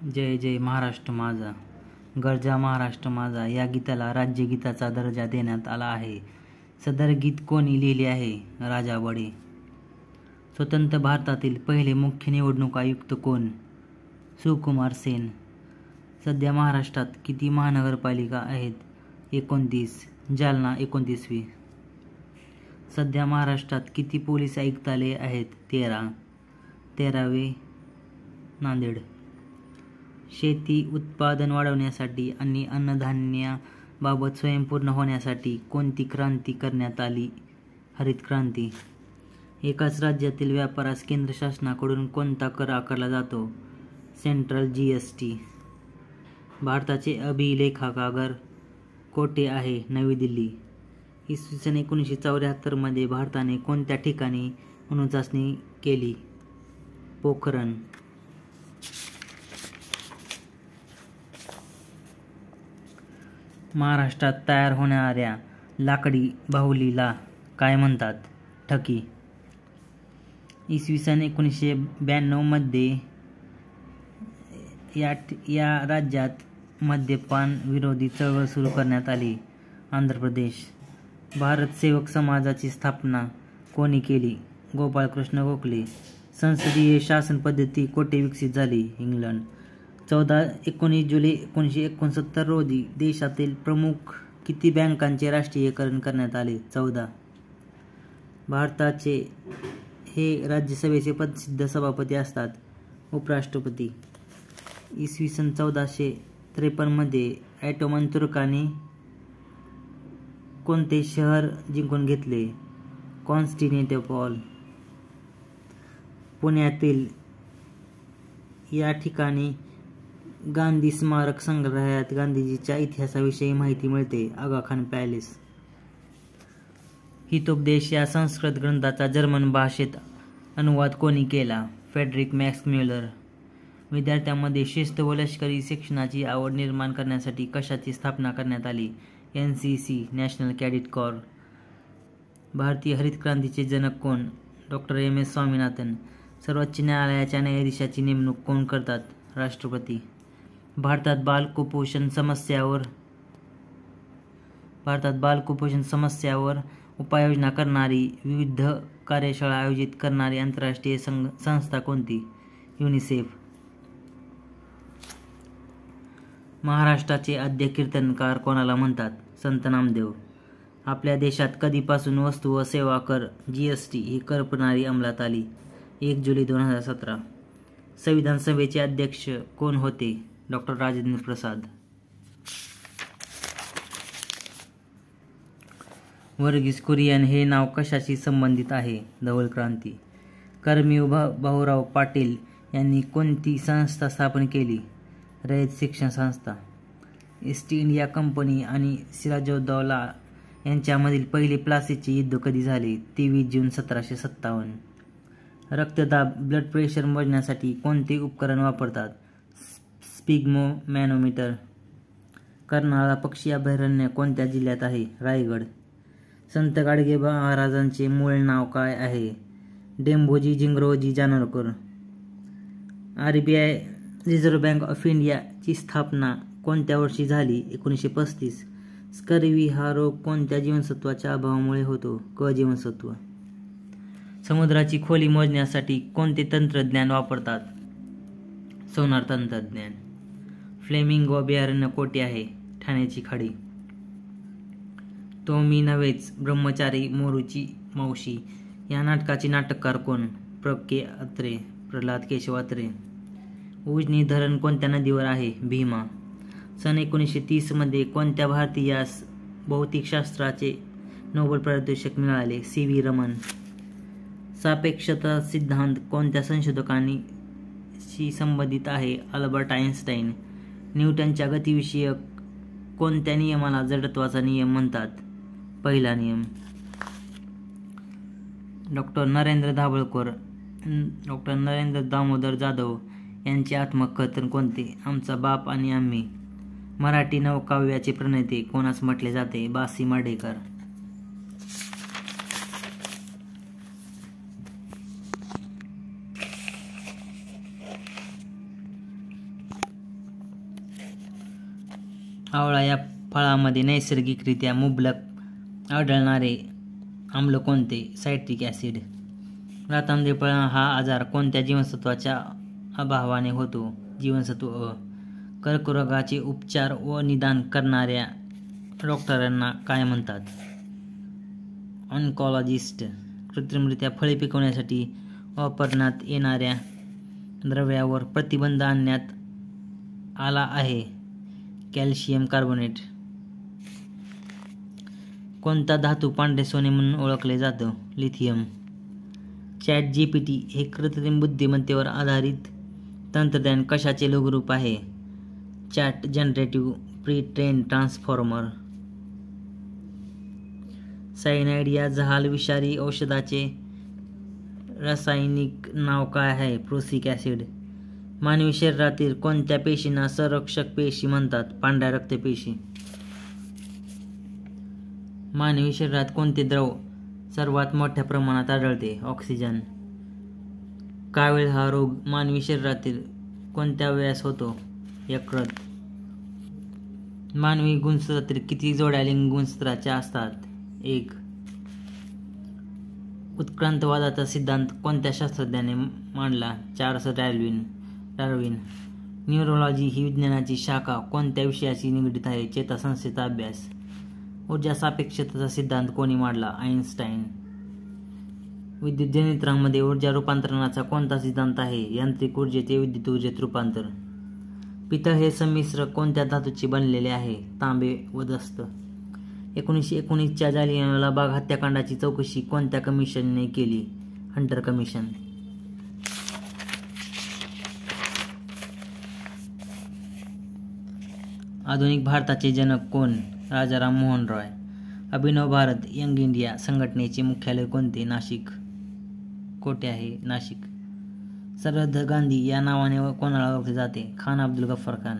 जय जय महाराष्ट्र माझा, गर्जा महाराष्ट्र माझा या गीताला राज्यगीताचा दर्जा देण्यात आला आहे. सदर गीत कोणी लिहिले आहे? राजा बडे. स्वतंत्र भारतातील पहिले मुख्य निवडणूक आयुक्त कोण? सुकुमार सेन. सध्या महाराष्ट्रात किती महानगरपालिका आहेत? 29. जालना 29वी. सध्या महाराष्ट्रात किती पोलीस आयुक्तालये आहेत? 13. 13वे नांदेड. शेती उत्पादन वाढवण्यासाठी आणि अन्नधान्याबाबत स्वयंपूर्ण होण्यासाठी कोणती क्रांती करण्यात आली? हरित क्रांती. एकाच राज्यातील व्यापारास केंद्र शासनाकडून कोणता कर आकारला जातो? Central GST. भारताचे अभिलेखागार कोठे आहे? नवी दिल्ली. इसवी सन 1974 मध्ये भारताने कोणत्या ठिकाणी अणुचाचणी केली? पोखरण. महाराष्ट्रात तयार होणाऱ्या लाकडी बाहुलीला काय म्हणतात? ठकी. इसवी सन 1992 मध्ये या राज्यात मद्यपान विरोधी चळवळ सुरू करण्यात आली. आंध्र प्रदेश. भारत सेवक समाजाची स्थापना कोणी केली? गोपाळकृष्ण गोखले. संसदीय शासन पद्धती कोठे विकसित झाली? इंग्लंड. 19 जुलै 1969 रोजी देशातील प्रमुख किती बँकांचे राष्ट्रीयकरण करण्यात आले? 14. भारताचे हे राज्यसभेचे प्रसिद्ध सभापती असतात? उपराष्ट्रपती. इसवी सन 1453 मध्ये ऑटोमन तुर्कांनी कोणते शहर जिंकून घेतले? कॉन्स्टँटिनोपल. पुण्यातील या ठिकाणी गांधी स्मारक संग्रहालयात गांधीजीच्या इतिहासाविषयी माहिती मिळते. आगा खान पॅलेस. हितोपदेश या संस्कृत ग्रंथाचा जर्मन भाषेत अनुवाद कोणी केला? Friedrich Max Müller. विद्यार्थ्यांमध्ये शिस्त व लष्करी शिक्षणाची आवड निर्माण करण्यासाठी कशाची स्थापना करण्यात आली? एनसीसी नॅशनल कॅडेट कॉर. भारतीय हरित क्रांतीचे जनक कोण? डॉ. एम.एस. स्वामीनाथन. सर्वोच्च न्यायालयाच्या न्यायाधीशाची नेमणूक कोण करतात? राष्ट्रपती. भारतात बालकुपोषण समस्यावर उपाययोजना करणारी विविध कार्यशाळा आयोजित करणारी आंतरराष्ट्रीय संस्था कोणती? युनिसेफ. महाराष्ट्राचे आद्य कीर्तनकार कोणाला म्हणतात? संत नामदेव. आपल्या देशात कधीपासून वस्तू व सेवा कर जीएसटी ही कर प्रणाली अंमलात आली? 1 जुलै 2017. संविधान सभेचे अध्यक्ष कोण होते? डॉ. राजेंद्र प्रसाद. वर्गीस कुरियन हे नाव कशाशी संबंधित आहे? धवल क्रांती. कर्मवीर भाऊराव पाटील यांनी कोणती संस्था स्थापन केली? रयत शिक्षण संस्था. ईस्ट इंडिया कंपनी आणि सिराजउद्दौला यांच्यामधील पहिले प्लासीचे युद्ध कधी झाले? 23 जून 1757. रक्तदाब ब्लड प्रेशर मोजण्यासाठी कोणते उपकरण वापरतात? स्पिग्मोमॅनोमीटर. कर्नाळा पक्षी अभयारण्य कोणत्या जिल्ह्यात आहे? रायगड. संत गाडगे महाराजांचे मूळ नाव काय आहे? Debuji Zingraji Janorkar. RBI Reserve Bank of India ची स्थापना कोणत्या वर्षी झाली? 1935. स्कर्वी हा रोग कोणत्या जीवनसत्वाच्या अभावामुळे होतो? क जीवनसत्व. समुद्राची खोली मोजण्यासाठी कोणते तंत्रज्ञान वापरतात? सोनार तंत्रज्ञान. फ्लेमिंगो अभयारण्य कोठे आहे? ठाण्याची खाडी. तो मी नव्हेच ब्रह्मचारी मोरूची मावशी या नाटकाचे नाटककार कोण? प्र.के. अत्रे. प्रल्हाद केशव अत्रे. उजनी धरण कोणत्या नदीवर आहे? भीमा. सन 1930 मध्ये कोणत्या भारतीयास भौतिकशास्त्राचे नोबेल पारितोषिक मिळाले? सी.व्ही. रमन. सापेक्षता सिद्धांत कोणत्या संशोधकांशी संबंधित आहे? Albert Einstein. न्यूटनच्या गतिविषयक कोणत्या नियमाला जडत्वाचा नियम म्हणतात? पहिला नियम. डॉ. नरेंद्र दामोदर जाधव यांचे आत्मकथन कोणते? आमचा बाप आणि आम्ही. मराठी नवकाव्याचे प्रणेते कोणास म्हटले जाते? बा. माडेकर. आवळा या फळामध्ये नैसर्गिकरित्या मुबलक आढळणारे आम्ल कोणते? Citric acid. रातआंधळेपणा हा आजार कोणत्या जीवनसत्वाच्या अभावाने होतो? जीवनसत्व अ. कर्करोगाचे उपचार व निदान करणाऱ्या डॉक्टरांना काय म्हणतात? ऑन्कॉलॉजिस्ट. कृत्रिमरित्या फळे पिकवण्यासाठी वापरण्यात येणाऱ्या द्रव्यावर प्रतिबंध आणण्यात आला आहे. Calcium carbonate. कोणता धातू पांढरे सोने म्हणून ओळखले जातं? लिथियम. ChatGPT हे कृत्रिम बुद्धिमत्तेवर आधारित तंत्रज्ञान कशाचे लघुरूप आहे? Chat generative pre train transformer. Cyanide या जहाल विषारी औषधाचे रासायनिक नाव काय आहे? Prussic acid. मानवी शरीरातील कोणत्या पेशींना संरक्षक पेशी म्हणतात? पांढऱ्या रक्तपेशी. मानवी शरीरात कोणते द्रव सर्वात मोठ्या प्रमाणात आढळते? ऑक्सिजन. कावीळ हा रोग मानवी शरीरातील कोणत्या वयास होतो? यकृत. मानवी गुणसूत्रातील किती जोड्या लिंग गुणसूत्राच्या असतात? 1. उत्क्रांतवादाचा सिद्धांत कोणत्या शास्त्रज्ञाने मांडला? Charles Darwin. न्यूरोलॉजी ही विज्ञानाची शाखा कोणत्या विषयाशी निगडीत आहे? चेतासंस्थेचा अभ्यास. ऊर्जा सापेक्षतेचा सिद्धांत कोणी मांडला? आइन्स्टाईन. विद्युत जनरेटरमध्ये ऊर्जा रूपांतरणाचा कोणता सिद्धांत आहे? यांत्रिक ऊर्जेचे विद्युत ऊर्जेत रूपांतर. पितळ हे संमिश्र कोणत्या धातूचे बनलेले आहे? तांबे व दस्त. 1919च्या जालियनवाला बाग हत्याकांडाची चौकशी कोणत्या कमिशनने केली? Hunter commission. आधुनिक भारताचे जनक कोण? राजाराम मोहन रॉय. अभिनव भारत यंग इंडिया संघटनेचे मुख्यालय कोणते? नाशिक. कोठे आहे? नाशिक. सरहद गांधी या नावाने कोणाला ओळखले जाते? खान अब्दुल गफ्फार खान.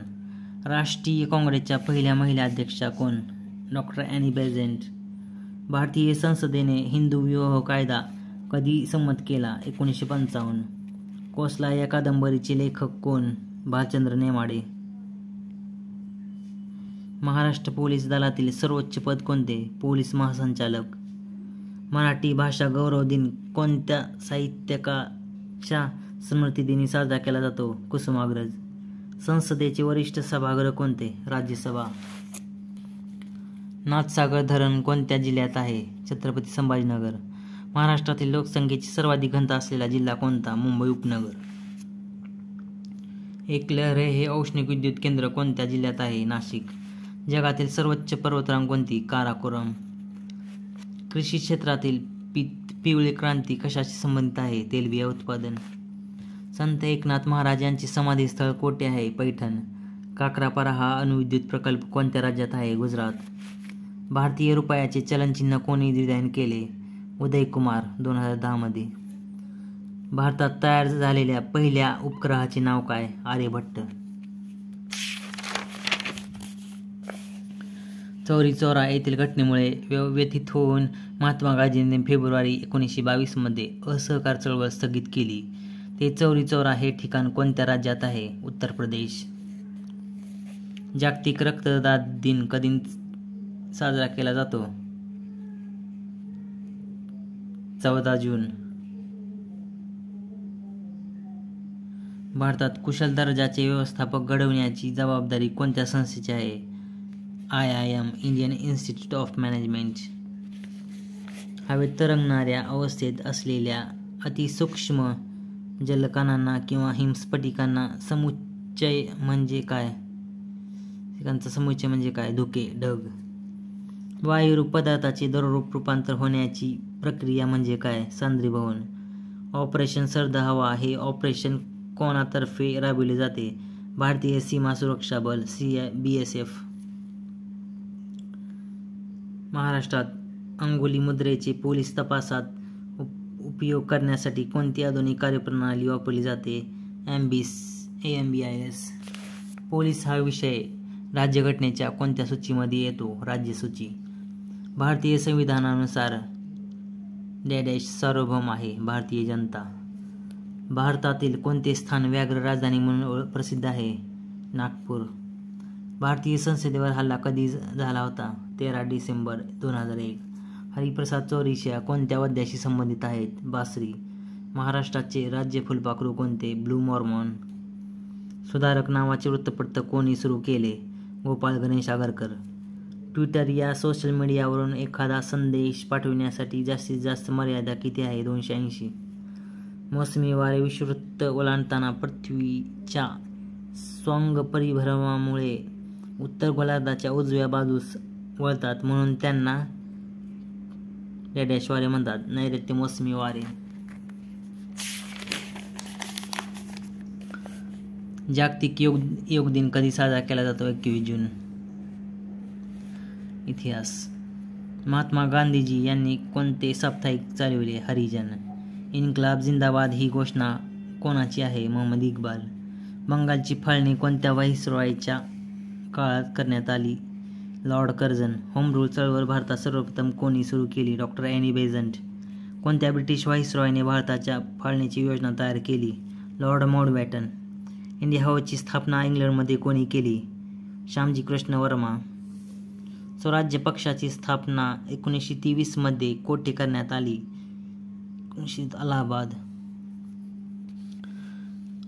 राष्ट्रीय काँग्रेसच्या पहिल्या महिला अध्यक्षा कोण? Doctor Annie Besant. भारतीय संसदेने हिंदू विवाह कायदा कधी संमत केला? 1955. कोसला या कादंबरीचे लेखक कोण? भालचंद्र नेमाडे. महाराष्ट्र पोलीस दलातील सर्वोच्च पद कोणते? पोलीस महासंचालक. मराठी भाषा गौरव दिन कोणत्या साहित्यिकाच्या स्मृतिदिनी साजरा केला जातो? कुसुमाग्रज. संसदेचे वरिष्ठ सभागृह कोणते? राज्यसभा. नाथसागर धरण कोणत्या जिल्ह्यात आहे? छत्रपती संभाजीनगर. महाराष्ट्रातील लोकसंख्येची सर्वाधिक घनता असलेला जिल्हा कोणता? मुंबई उपनगर. एकलहरे हे औष्णिक विद्युत केंद्र कोणत्या जिल्ह्यात आहे? नाशिक. जगातील सर्वोच्च पर्वतरांग कोणती? काराकोरम. कृषी क्षेत्रातील पिवळी क्रांती कशाशी संबंधित आहे? तेलबिया उत्पादन. संत एकनाथ महाराज यांचे समाधीस्थळ कोठे आहे? पैठण. काकरापारा हा अणुविद्युत प्रकल्प कोणत्या राज्यात आहे? गुजरात. भारतीय रुपयाचे चलनचिन्ह कोणी डिझाईन केले? उदय कुमार. 2010 मध्ये. भारतात तयार झालेल्या पहिल्या उपग्रहाचे नाव काय? आर्यभट्ट. चौरी चौरा येथील घटनेमुळे व्यथित होऊन महात्मा गांधींनी फेब्रुवारी 1922 मध्ये असहकार चळवळ स्थगित केली. ते चौरी चौरा हे ठिकाण कोणत्या राज्यात आहे? उत्तर प्रदेश. जागतिक रक्तदान दिन कधी साजरा केला जातो? 14 जून. भारतात कुशल दर्जाचे व्यवस्थापक घडवण्याची जबाबदारी कोणत्या संस्थेची आहे? IIM Indian institute of management. हवेत तरंगणाऱ्या अवस्थेत असलेल्या अतिसूक्ष्म जलकणांना किंवा हिमस्फटिकांना समुच्चय म्हणजे काय? त्यांचा समुच्चय म्हणजे काय? धुके, ढग. वायुरूप पदार्थाचे द्रवरूप रूपांतर होण्याची प्रक्रिया म्हणजे काय? सांद्रीभवन. ऑपरेशन सर्द हवा हे ऑपरेशन कोणातर्फे राबविले जाते? भारतीय सीमा सुरक्षा बल BSF. महाराष्ट्रात अंगुली मुद्रेचे पोलीस तपासात उपयोग करण्यासाठी कोणती आधुनिक कार्यप्रणाली वापरली जाते? AMBIS. पोलीस हा विषय राज्यघटनेच्या कोणत्या सूचीमध्ये येतो? राज्य सूची. भारतीय संविधानानुसार सार्वभौम आहे? भारतीय जनता. भारतातील कोणते स्थान व्याघ्र राजधानी म्हणून प्रसिद्ध आहे? नागपूर. भारतीय संसदेवर हल्ला कधी झाला होता? 13 डिसेंबर 2001. हरिप्रसाद चौरसिया कोणत्या वाद्याशी संबंधित आहेत? बासरी. महाराष्ट्राचे राज्य फुलपाखरू कोणते? Blue Mormon. सुधारक नावाचे वृत्तपत्र कोणी सुरू केले? गोपाळ गणेश आगरकर. ट्विटर या सोशल मीडियावरून एखादा संदेश पाठविण्यासाठी जास्तीत जास्त मर्यादा किती आहे? 280. मोसमी वारे विषुववृत्त ओलांडताना पृथ्वीच्या स्वंग परिभ्रमणामुळे उत्तर गोलार्धाच्या उजव्या बाजूस वळतात म्हणून त्यांना डॅश वारे म्हणतात. नैऋत्य मोसमी वारे. जागतिक योग दिन कधी साजरा केला जातो? 21 जून. इतिहास. महात्मा गांधीजी यांनी कोणते साप्ताहिक चालविले? हरिजन. इन्कलाब जिंदाबाद ही घोषणा कोणाची आहे? मोहम्मद इक्बाल. बंगालची फाळणी कोणत्या व्हाईसरॉयच्या काळात करण्यात आली? Lord Curzon. होम रूल चळवळ भारतात सर्वप्रथम कोणी सुरू केली? Doctor Annie Besant. कोणत्या ब्रिटिश व्हाईसरॉयने भारताच्या फाळणीची योजना तयार केली? Lord Mountbatten. इंडिया हाऊसची स्थापना इंग्लंडमध्ये कोणी केली? श्यामजी कृष्ण वर्मा. स्वराज्य पक्षाची स्थापना 1923 मध्ये कोठे करण्यात आली? अलाहाबाद.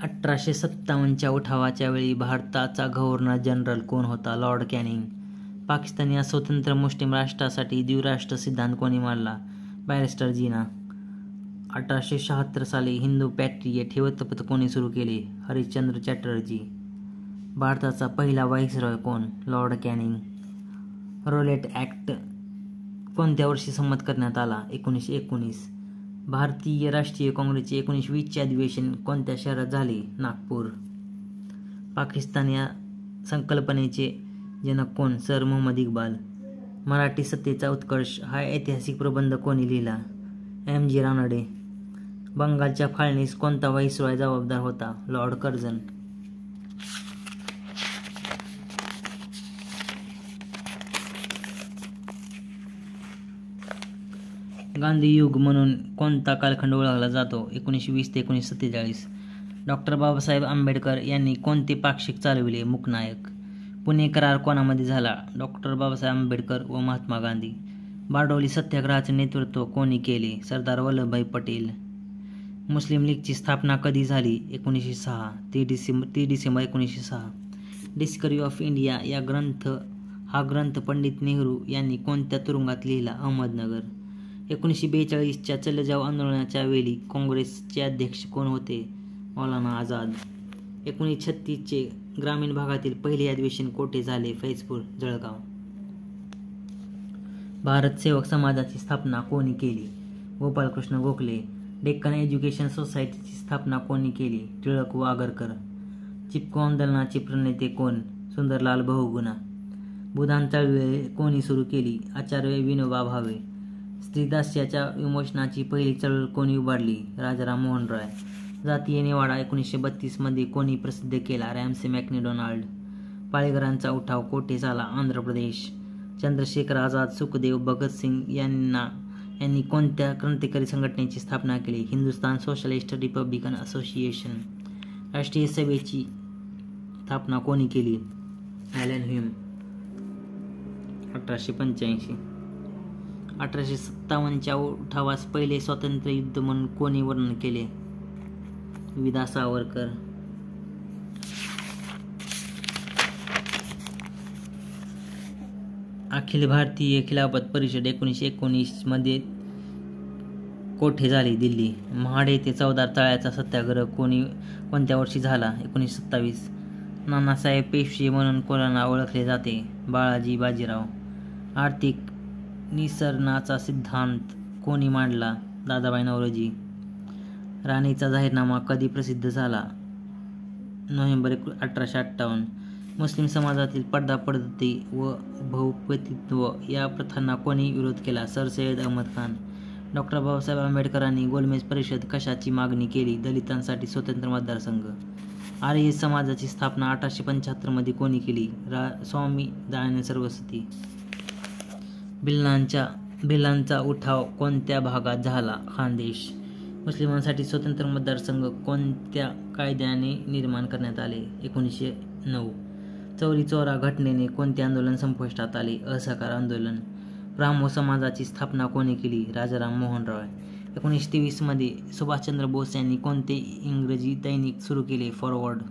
1857च्या उठावाच्या वेळी भारताचा गव्हर्नर जनरल कोण होता? Lord Canning. पाकिस्तान या स्वतंत्र मुस्लिम राष्ट्रासाठी द्विराष्ट्र सिद्धांत कोणी मांडला? बॅरिस्टर जिना. 1876 साली हिंदू पॅट्रियट हे वृत्तपत्र कोणी सुरू केले? हरिश्चंद्र चॅटर्जी. भारताचा पहिला व्हाईसरॉय कोण? Lord Canning. रोलेट ॲक्ट कोणत्या वर्षी संमत करण्यात आला? 1919. भारतीय राष्ट्रीय काँग्रेसचे 1920चे अधिवेशन कोणत्या शहरात झाले? नागपूर. पाकिस्तान या संकल्पनेचे जनक कोण? सर मोहम्मद इक्बाल. मराठी सत्तेचा उत्कर्ष हा ऐतिहासिक प्रबंध कोणी लिहिला? एम.जी. रानडे. बंगालच्या फाळणीस कोणता व्हाईसरॉय जबाबदार होता? Lord Curzon. गांधी युग म्हणून कोणता कालखंड ओळखला जातो? 1920 ते 1947. डॉक्टर बाबासाहेब आंबेडकर यांनी कोणते पाक्षिक चालविले? मूकनायक. पुणे करार कोणामध्ये झाला? डॉक्टर बाबासाहेब आंबेडकर व महात्मा गांधी. बारडोली सत्याग्रहाचे नेतृत्व कोणी केले? सरदार वल्लभभाई पटेल. मुस्लिम लीगची स्थापना कधी झाली? 1906. 30 डिसेंबर 1906. डिस्कवरी ऑफ इंडिया हा ग्रंथ पंडित नेहरू यांनी कोणत्या तुरुंगात लिहिला? अहमदनगर. 1942च्या चले जाव आंदोलनाच्या वेळी काँग्रेसचे अध्यक्ष कोण होते? मौलाना आझाद. 1936चे ग्रामीण भागातील पहिले अधिवेशन कोठे झाले? फैजपूर, जळगाव. भारत सेवक समाजाची स्थापना कोणी केली? गोपालकृष्ण गोखले. डेक्कन एज्युकेशन सोसायटीची स्थापना कोणी केली? टिळक व आगरकर. चिपको आंदोलनाचे प्रणेते कोण? सुंदरलाल बहुगुणा. बुधान चळवळ कोणी सुरू केली? आचार्य विनोबा भावे. स्त्रीदास्याच्या विमोचनाची पहिली चळवळ कोणी उभारली? राजाराम मोहन रॉय. जातीय निवाडा 1932 मध्ये कोणी प्रसिद्ध केला? Ramsay McDonald. पाळेकरांचा उठाव कोठे झाला? आंध्र प्रदेश. चंद्रशेखर आझाद, सुखदेव, भगतसिंग यांनी कोणत्या क्रांतिकारी संघटनेची स्थापना केली? Hindustan socialist Republican association. राष्ट्रीय सभेची स्थापना कोणी केली? Allen Hume. 1885. 1857च्या उठावास पहिले स्वातंत्र्य युद्ध म्हणून कोणी वर्णन केले? विदा सावरकर. अखिल भारतीय खिलाफत परिषद 1919 मध्ये कोठे झाली? दिल्ली. महाड येथे चौदार तळ्याचा सत्याग्रह कोणत्या वर्षी झाला? 1927. नानासाहेब पेशवे म्हणून कोणाला ओळखले जाते? बाळाजी बाजीराव. आर्थिक निसरणाचा सिद्धांत कोणी मांडला? दादाभाई नौरोजी. राणीचा जाहीरनामा कधी प्रसिद्ध झाला? नोव्हेंबर 1858. मुस्लिम समाजातील पर्दा पद्धती व बहुपतित्व या प्रथांना कोणी विरोध केला? सर सय्यद अहमद खान. डॉक्टर बाबासाहेब आंबेडकरांनी गोलमेज परिषद कशाची मागणी केली? दलितांसाठी स्वतंत्र मतदारसंघ. आर्य समाजाची स्थापना 1875 मध्ये कोणी केली? स्वामी दयानंद सरस्वती. भिल्लांचा उठाव कोणत्या भागात झाला? खानदेश. मुस्लिमांसाठी स्वतंत्र मतदारसंघ कोणत्या कायद्याने निर्माण करण्यात आले? 1909. चौरी चौरा घटनेने कोणते आंदोलन संपुष्टात आले? असहकार आंदोलन. ब्राह्मो समाजाची स्थापना कोणी केली? राजाराम मोहन रॉय. 1923 मध्ये सुभाषचंद्र बोस यांनी कोणते इंग्रजी दैनिक सुरू केले? फॉरवर्ड.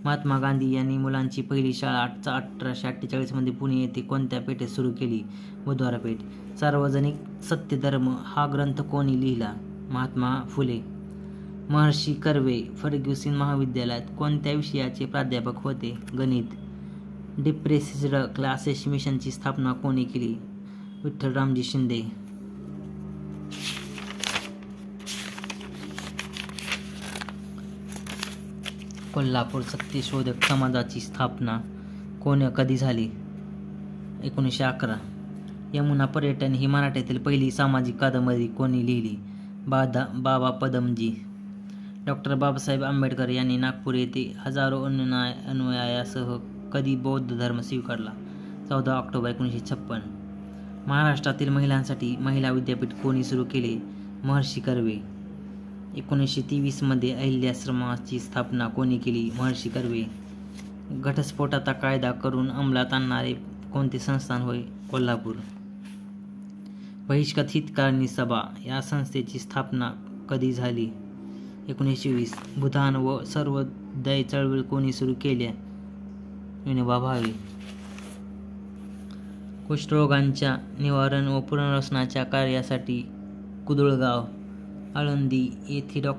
महात्मा गांधी यांनी मुलांची पहिली शाळा 1848 मध्ये पुणे येथे कोणत्या पेठेत सुरू केली? बुधवार पेठ. सार्वजनिक सत्यधर्म हा ग्रंथ कोणी लिहिला? महात्मा फुले. महर्षी कर्वे फर्ग्युसन महाविद्यालयात कोणत्या विषयाचे प्राध्यापक होते? गणित. डिप्रेस्ड क्लासेस मिशनची स्थापना कोणी केली? विठ्ठलरामजी शिंदे. कोल्हापूर सत्यशोधक समाजाची स्थापना कधी झाली? 1911. यमुना पर्यटन ही मराठीतील पहिली सामाजिक कादंबरी कोणी लिहिली? बाबा पदमजी. डॉ. बाबासाहेब आंबेडकर यांनी नागपूर येथे हजारो अनुयायासह कधी बौद्ध धर्म स्वीकारला? 14 ऑक्टोबर 1956. महाराष्ट्रातील महिलांसाठी महिला विद्यापीठ कोणी सुरू केले? महर्षी कर्वे. 1923 मध्ये अहिल्याश्रमाची स्थापना कोणी केली? महर्षी कर्वे. घटस्फोटाचा कायदा करून अंमलात आणणारे कोणते संस्थान होय? कोल्हापूर. बहिष्कृत हितकारणी सभा या संस्थेची स्थापना कधी झाली? 1920. भूदान व सर्वोदय चळवळ कोणी सुरू केल्या? विनोबा भावे. कुष्ठरोगांच्या निवारण व पुनर्वसनाच्या कार्यासाठी कुदळगाव, आळंदी येथे डॉ.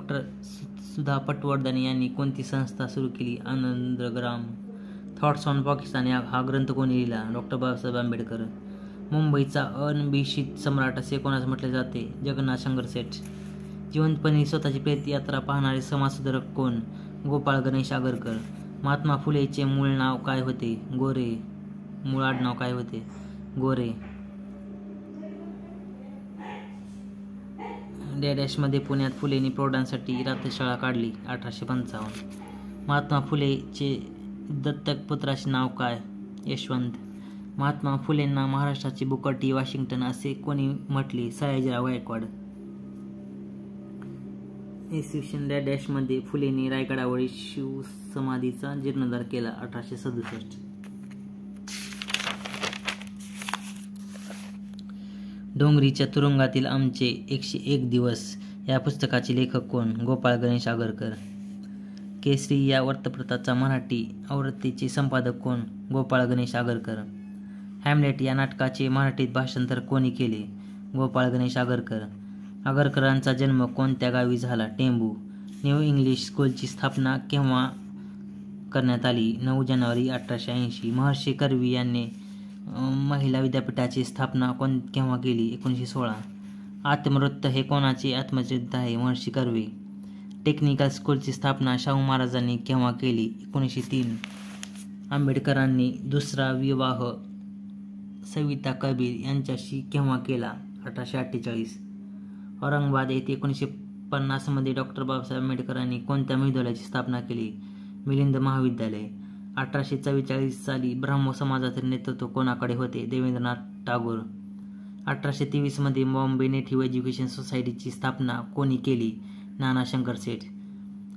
सुधा पटवर्धन यांनी कोणती संस्था सुरू केली? आनंदग्राम. थॉट्स ऑन पाकिस्तान हा ग्रंथ कोणी लिहिला? डॉ. बाबासाहेब आंबेडकर. मुंबईचा अनभिषिक्त सम्राट असे कोणास म्हटले जाते? जगन्नाथ शंकरशेठ. जिवंतपणे स्वतःची प्रेत यात्रा पाहणारे समाजसुधारक कोण? गोपाळ गणेश आगरकर. महात्मा फुलेचे मूळ नाव काय होते? गोरे. मूळ आडनाव काय होते? गोरे. मध्ये पुण्यात फुलेंनी प्रौढांसाठी रात्रशाळा काढली. 1855. महात्मा फुलेचे दत्तक पुत्राचे नाव काय? यशवंत. महात्मा फुलेंना महाराष्ट्राची बुकर टी वॉशिंग्टन असे कोणी म्हटले? सयाजीराव गायकवाड. मध्ये फुलेंनी रायगडावरील शिवसमाधीचा जीर्णोद्धार केला. 1867. डोंगरीच्या तुरुंगातील आमचे 101 दिवस या पुस्तकाचे लेखक कोण? गोपाळ गणेश आगरकर. केसरी या वृत्तपत्राचा मराठी आवृत्तीचे संपादक कोण? गोपाळ गणेश आगरकर. हॅमलेट या नाटकाचे मराठीत भाषांतर कोणी केले? गोपाळ गणेश आगरकर. आगरकरांचा जन्म कोणत्या गावी झाला? टेंबू. न्यू इंग्लिश स्कूलची स्थापना केव्हा करण्यात आली? 9 जानेवारी 1880. महर्षी कर्वे यांनी महिला विद्यापीठाची स्थापना केव्हा केली? 1916. आत्मवृत्त हे कोणाचे आत्मचरित्र आहे? महर्षी कर्वे. टेक्निकल स्कूलची स्थापना शाहू महाराजांनी केव्हा केली? 1903. आंबेडकरांनी दुसरा विवाह सविता कबीर यांच्याशी केव्हा केला? 1848. औरंगाबाद येथे 1950 मध्ये डॉ. बाबासाहेब आंबेडकरांनी कोणत्या महाविद्यालयाची स्थापना केली? मिलिंद महाविद्यालय. 1844 साली ब्राह्मो समाजाचे नेतृत्व कोणाकडे होते? देवेंद्रनाथ टागोर. 1823 मध्ये बॉम्बे नेटिव्ह एज्युकेशन सोसायटीची स्थापना कोणी केली? नाना शंकरशेठ.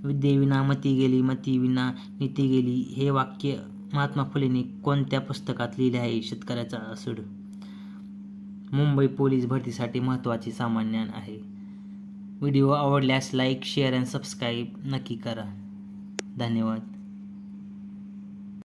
विद्येविना मती गेली, मतीविना नीती गेली हे वाक्य महात्मा फुलेंनी कोणत्या पुस्तकात लिहिले आहे? शेतकऱ्याचा असूड. मुंबई पोलीस भरतीसाठी महत्त्वाचे सामान्य ज्ञान आहे. व्हिडिओ आवडल्यास लाईक, शेअर आणि सबस्क्राईब नक्की करा. धन्यवाद.